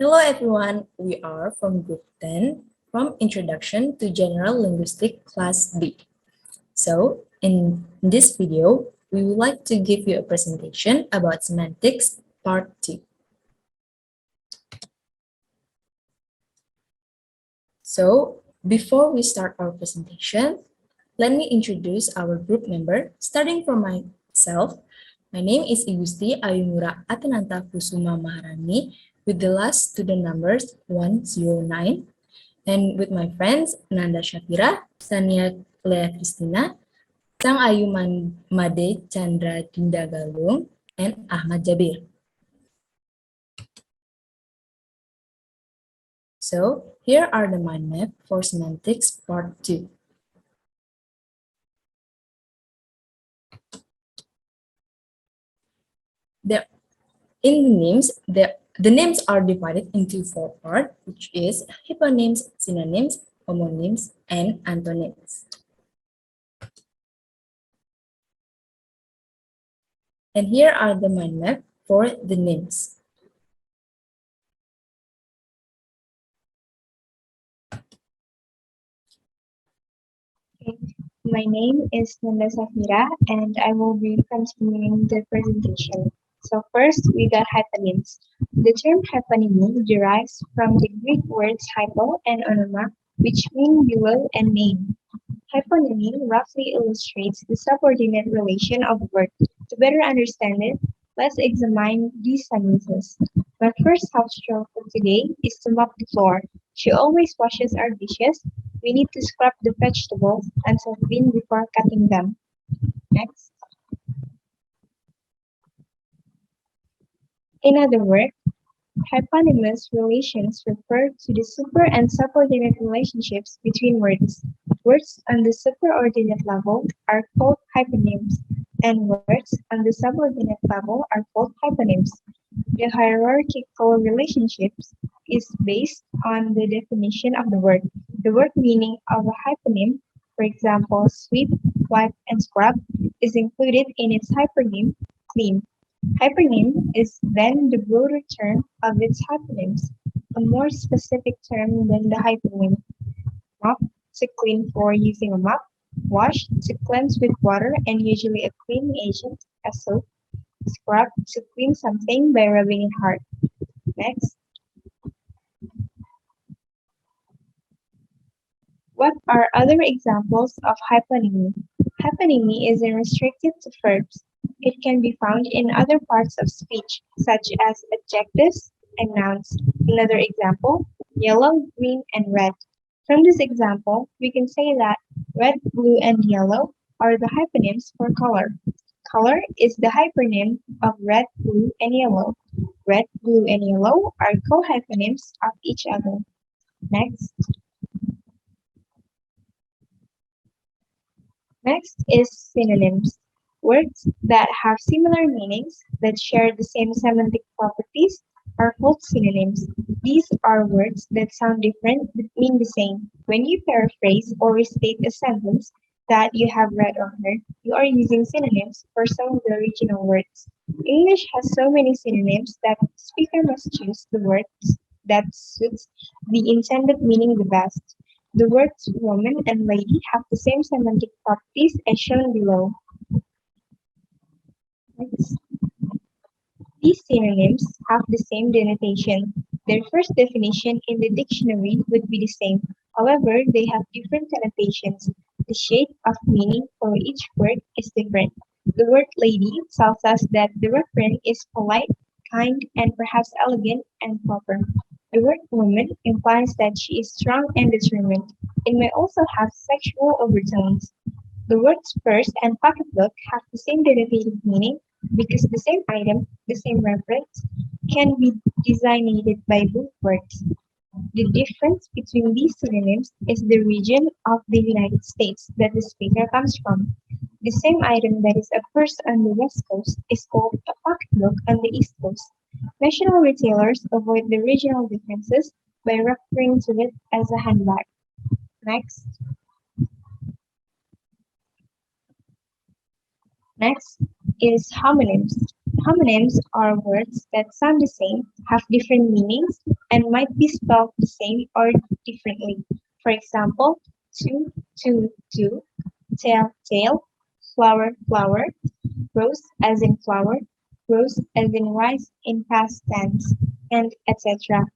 Hello everyone, we are from Group 10 from Introduction to General Linguistics Class B. So, in this video, we would like to give you a presentation about Semantics Part 2. So, before we start our presentation, let me introduce our group member, starting from myself. My name is Igusti Ayumura Athenanta Kusuma Maharani, with the last student numbers 109, and with my friends Nanda Shafira, Sania Lea Kristina, Sang Ayu Made Chandra Dinda Galung, and Ahmad Jabir. So, here are the mind map for Semantics Part 2. In the names, the names are divided into 4 parts, which is hyponyms, synonyms, homonyms, and antonyms. And here are the mind map for the names. My name is Nanda Shafira, and I will be continuing the presentation. So first, we got hyponyms. The term hyponymy derives from the Greek words hypo and onoma, which mean below and name. Hyponymy roughly illustrates the subordinate relation of a word. To better understand it, let's examine these sentences. My first house chore for today is to mop the floor. She always washes our dishes. We need to scrub the vegetables until clean before cutting them. Next. In other words, hyponymous relations refer to the super and subordinate relationships between words. Words on the superordinate level are called hyponyms, and words on the subordinate level are called hyponyms. The hierarchical relationships is based on the definition of the word. The word meaning of a hyponym, for example, sweep, wipe, and scrub, is included in its hypernym, clean. Hypernym is then the broader term of its hyponyms, a more specific term than the hyponym. Mop, to clean for using a mop. Wash, to cleanse with water and usually a cleaning agent, as soap. Scrub, to clean something by rubbing it hard. Next. What are other examples of hyponymy? Hyponymy isn't restricted to verbs. It can be found in other parts of speech, such as adjectives and nouns. Another example, yellow, green, and red. From this example, we can say that red, blue, and yellow are the hyponyms for color. Color is the hypernym of red, blue, and yellow. Red, blue, and yellow are co-hyponyms of each other. Next. Next is synonyms. Words that have similar meanings that share the same semantic properties are called synonyms. These are words that sound different but mean the same. When you paraphrase or restate a sentence that you have read or heard, you are using synonyms for some of the original words. English has so many synonyms that the speaker must choose the words that suits the intended meaning the best. The words woman and lady have the same semantic properties as shown below. Next. These synonyms have the same denotation. Their first definition in the dictionary would be the same. However, they have different connotations. The shade of meaning for each word is different. The word lady tells us that the referent is polite, kind, and perhaps elegant and proper. The word woman implies that she is strong and determined. It may also have sexual overtones. The words purse and pocketbook have the same derivative meaning because the same item, the same reference, can be designated by both words. The difference between these synonyms is the region of the United States that the speaker comes from. The same item that is a purse on the West Coast is called a pocketbook on the East Coast. National retailers avoid the regional differences by referring to it as a handbag. Next. Next is homonyms. Homonyms are words that sound the same, have different meanings, and might be spelled the same or differently. For example, to, tail, flower, flower, rose as in flower, rose as in rice in past tense, and etc.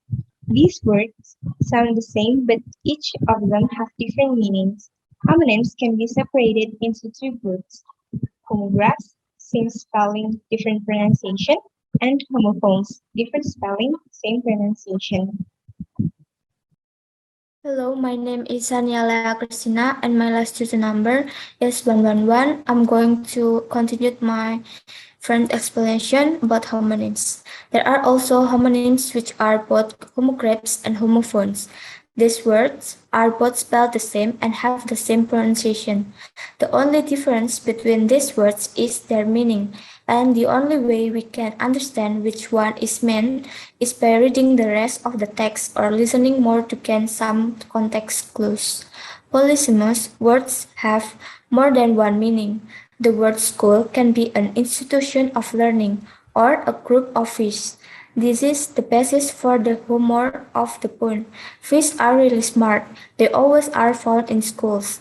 These words sound the same, but each of them have different meanings. Homonyms can be separated into two groups: homographs, same spelling, different pronunciation, and homophones, different spelling, same pronunciation. Hello, my name is Sania Lea Kristina and my last student number is 111. I'm going to continue my friend's explanation about homonyms. There are also homonyms which are both homographs and homophones. These words are both spelled the same and have the same pronunciation. The only difference between these words is their meaning, and the only way we can understand which one is meant is by reading the rest of the text or listening more to gain some context clues. Polysymous words have more than one meaning. The word school can be an institution of learning or a group of fish. This is the basis for the humor of the poem. Fish are really smart. They always are found in schools.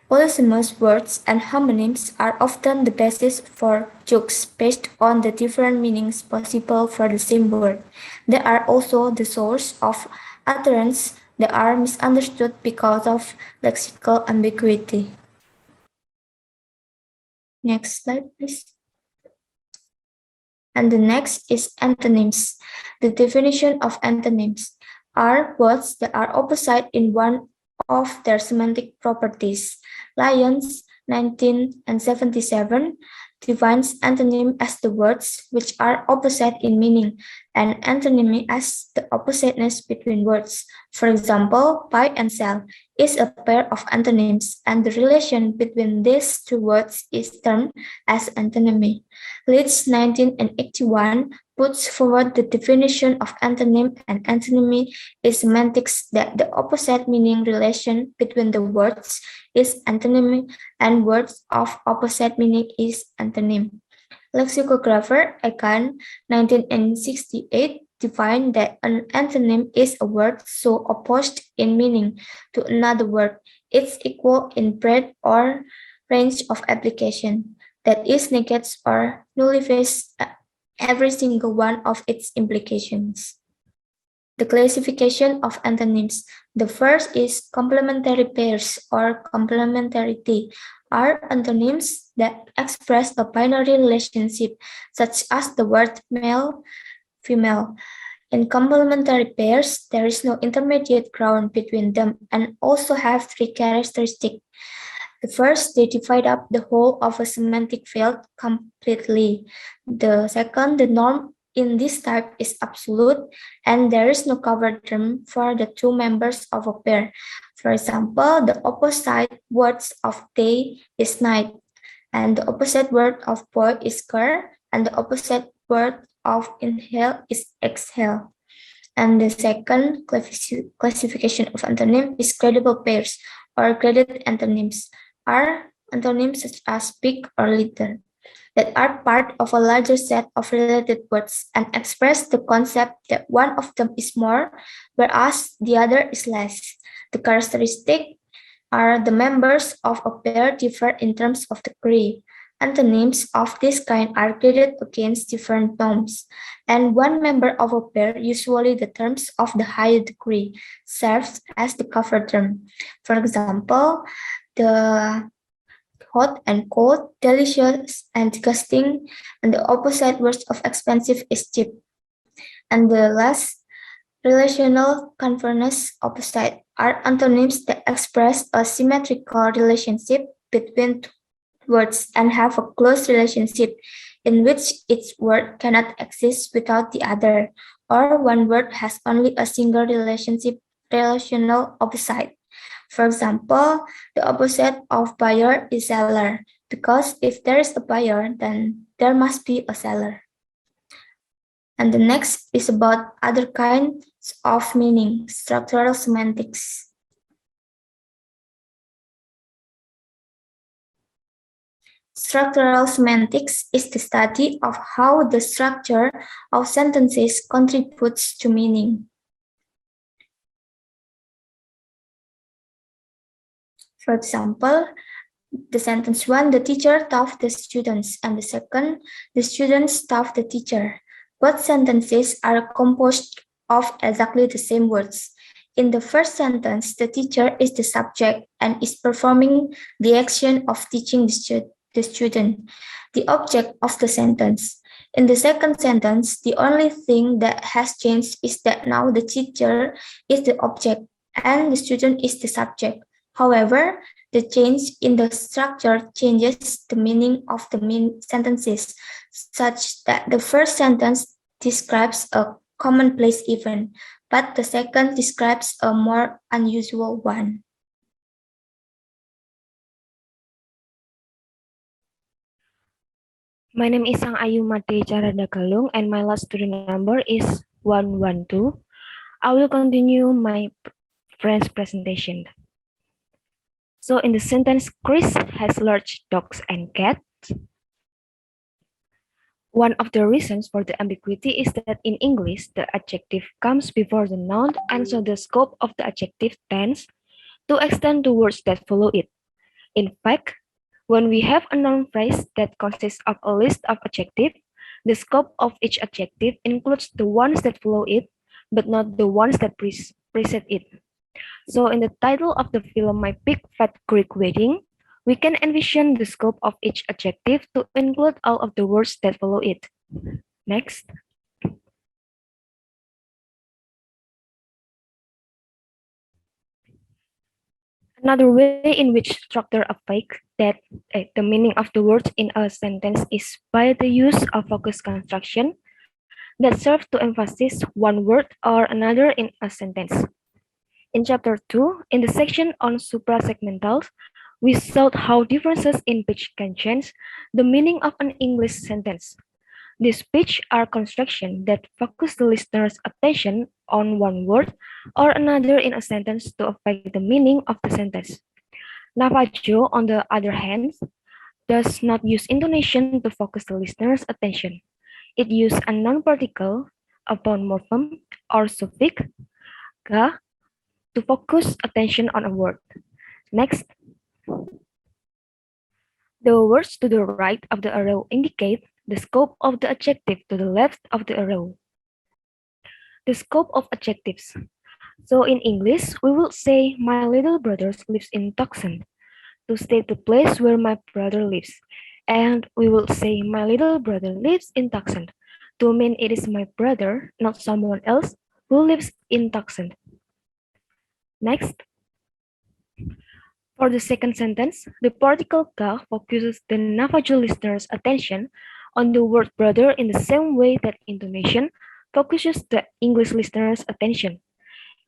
Polysymous words and homonyms are often the basis for jokes based on the different meanings possible for the same word. They are also the source of utterance that are misunderstood because of lexical ambiguity. Next slide, please. And the next is antonyms. The definition of antonyms are words that are opposite in one of their semantic properties. Lyons, 1977, defines antonym as the words which are opposite in meaning, and antonymy as the oppositeness between words. For example, buy and sell is a pair of antonyms, and the relation between these two words is termed as antonymy. Leeds 1981 puts forward the definition of antonym and antonymy is semantics that the opposite meaning relation between the words is antonymy and words of opposite meaning is antonym. Lexicographer Hajjan 1968 defined that an antonym is a word so opposed in meaning to another word, it's equal in breadth or range of application, that is negates or nullifies every single one of its implications. The classification of antonyms. The first is complementary pairs or complementarity are antonyms that express a binary relationship such as the word male, female. In complementary pairs, there is no intermediate ground between them and also have three characteristics. The first, they divide up the whole of a semantic field completely. The second, the norm in this type is absolute, and there is no cover term for the two members of a pair. For example, the opposite words of day is night, and the opposite word of boy is girl, and the opposite word of inhale is exhale. And the second classification of antonym is gradable pairs or graded antonyms are antonyms such as big or little that are part of a larger set of related words and express the concept that one of them is more, whereas the other is less. The characteristics are the members of a pair differ in terms of degree. Antonyms of this kind are graded against different norms, and one member of a pair, usually the terms of the higher degree, serves as the cover term. For example, the hot and cold, delicious and disgusting, and the opposite words of expensive is cheap. And the last, relational converse opposite are antonyms that express a symmetrical relationship between words and have a close relationship in which each word cannot exist without the other, or one word has only a single relational opposite. For example, the opposite of buyer is seller, because if there is a buyer, then there must be a seller. And the next is about other kinds of meaning, structural semantics. Structural semantics is the study of how the structure of sentences contributes to meaning. For example, the sentence 1, the teacher taught the students, and the second, the students taught the teacher. Both sentences are composed of exactly the same words. In the first sentence, the teacher is the subject and is performing the action of teaching the student, the object of the sentence. In the second sentence, the only thing that has changed is that now the teacher is the object and the student is the subject. However, the change in the structure changes the meaning of the sentences, such that the first sentence describes a commonplace event, but the second describes a more unusual one. My name is Sang Ayu Mate Dinda Galung and my last student number is 112. I will continue my friend's presentation. So in the sentence, Chris has large dogs and cats. One of the reasons for the ambiguity is that in English, the adjective comes before the noun, and so the scope of the adjective tends to extend to words that follow it. In fact, when we have a noun phrase that consists of a list of adjectives, the scope of each adjective includes the ones that follow it, but not the ones that precede it. So in the title of the film My Big Fat Greek Wedding, we can envision the scope of each adjective to include all of the words that follow it. Next. Another way in which structure affects that the meaning of the words in a sentence is by the use of focus construction that serve to emphasize one word or another in a sentence. In chapter 2, in the section on suprasegmentals, we saw how differences in pitch can change the meaning of an English sentence. These pitch are constructions that focus the listener's attention on one word or another in a sentence to affect the meaning of the sentence. Navajo, on the other hand, does not use intonation to focus the listener's attention. It uses a non-particle, a bond morpheme, or suffix, ga, to focus attention on a word. Next. The words to the right of the arrow indicate the scope of the adjective to the left of the arrow. The scope of adjectives. So in English, we will say my little brother lives in Tucson to state the place where my brother lives. And we will say my little brother lives in Tucson to mean it is my brother, not someone else, who lives in Tucson. Next. For the second sentence, the particle ka focuses the Navajo listener's attention on the word brother in the same way that intonation focuses the English listener's attention.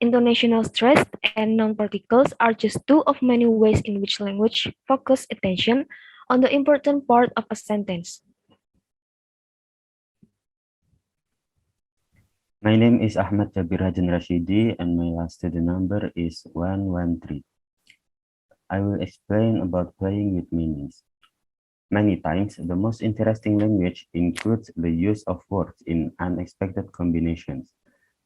Intonational stress and noun particles are just two of many ways in which language focus attention on the important part of a sentence. My name is Ahmad Jabir Hajjan and my last student number is 113. I will explain about playing with meanings. Many times, the most interesting language includes the use of words in unexpected combinations.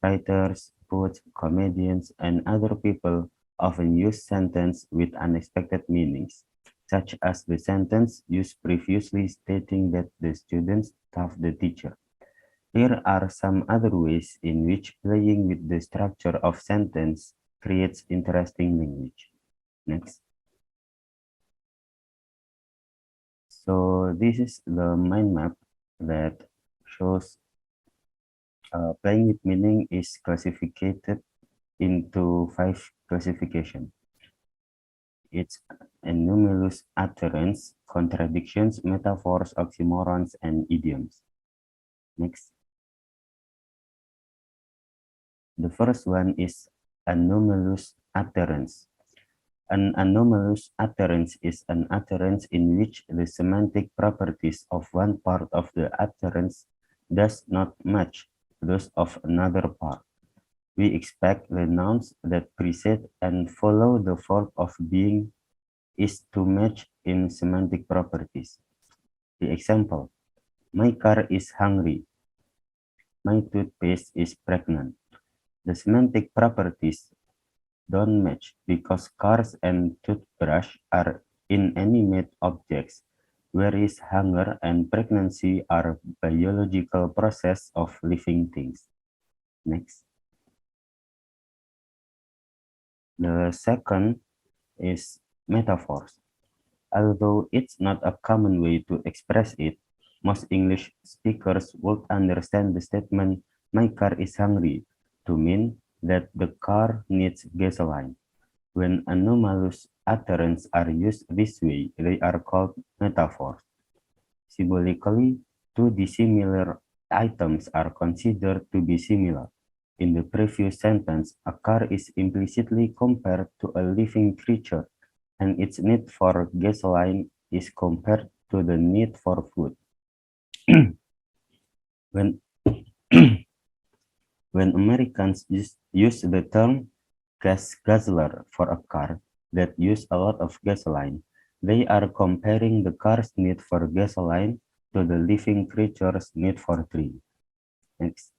Writers, poets, comedians, and other people often use sentences with unexpected meanings, such as the sentence used previously stating that the students taught the teacher. Here are some other ways in which playing with the structure of sentence creates interesting language. Next. So this is the mind map that shows playing with meaning is classified into 5 classifications. It's numerous utterance, contradictions, metaphors, oxymorons, and idioms. Next. The first one is anomalous utterance. An anomalous utterance is an utterance in which the semantic properties of one part of the utterance does not match those of another part. We expect the nouns that precede and follow the verb of being is to match in semantic properties. The example, my car is hungry. My toothpaste is pregnant. The semantic properties don't match because cars and toothbrush are inanimate objects, whereas hunger and pregnancy are biological process of living things. Next. The second is metaphors. Although it's not a common way to express it, most English speakers would understand the statement, my car is hungry, to mean that the car needs gasoline. When anomalous utterances are used this way, they are called metaphors. Symbolically, two dissimilar items are considered to be similar. In the previous sentence, a car is implicitly compared to a living creature, and its need for gasoline is compared to the need for food. when when Americans use the term gas guzzler for a car that use a lot of gasoline, they are comparing the car's need for gasoline to the living creature's need for drink. Next.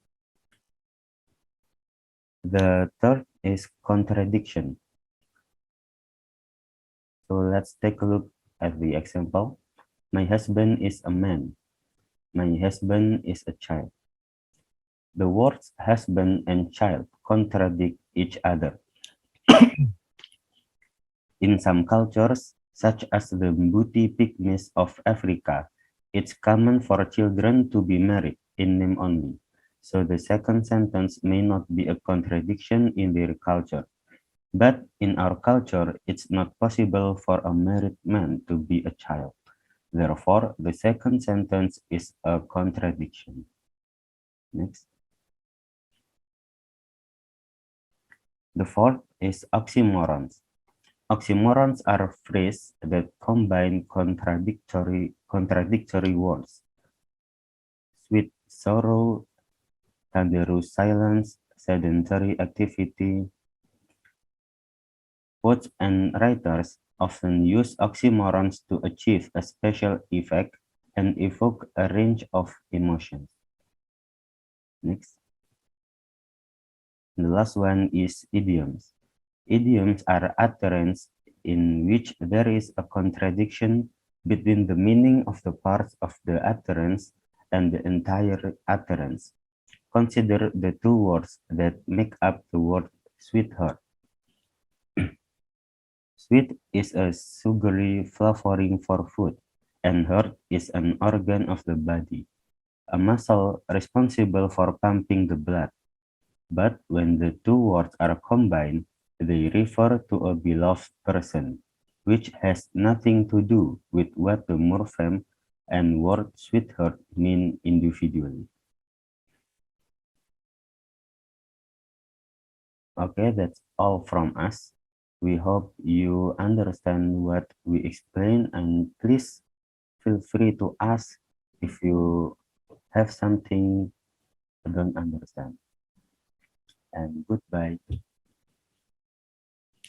The third is contradiction. So let's take a look at the example. My husband is a man. My husband is a child. The words husband and child contradict each other. In some cultures, such as the Mbuti Pygmies of Africa, it's common for children to be married in name only. So the second sentence may not be a contradiction in their culture. But in our culture, it's not possible for a married man to be a child. Therefore, the second sentence is a contradiction. Next. The fourth is oxymorons. Oxymorons are phrases that combine contradictory words. Sweet sorrow, thunderous silence, sedentary activity. Poets and writers often use oxymorons to achieve a special effect and evoke a range of emotions. Next. The last one is idioms. Idioms are utterances in which there is a contradiction between the meaning of the parts of the utterance and the entire utterance. Consider the two words that make up the word sweetheart. Sweet is a sugary flavoring for food, and heart is an organ of the body, a muscle responsible for pumping the blood. But when the two words are combined, they refer to a beloved person, which has nothing to do with what the morpheme and word sweetheart mean individually. Okay, that's all from us. We hope you understand what we explain, and please feel free to ask if you have something you don't understand. And goodbye.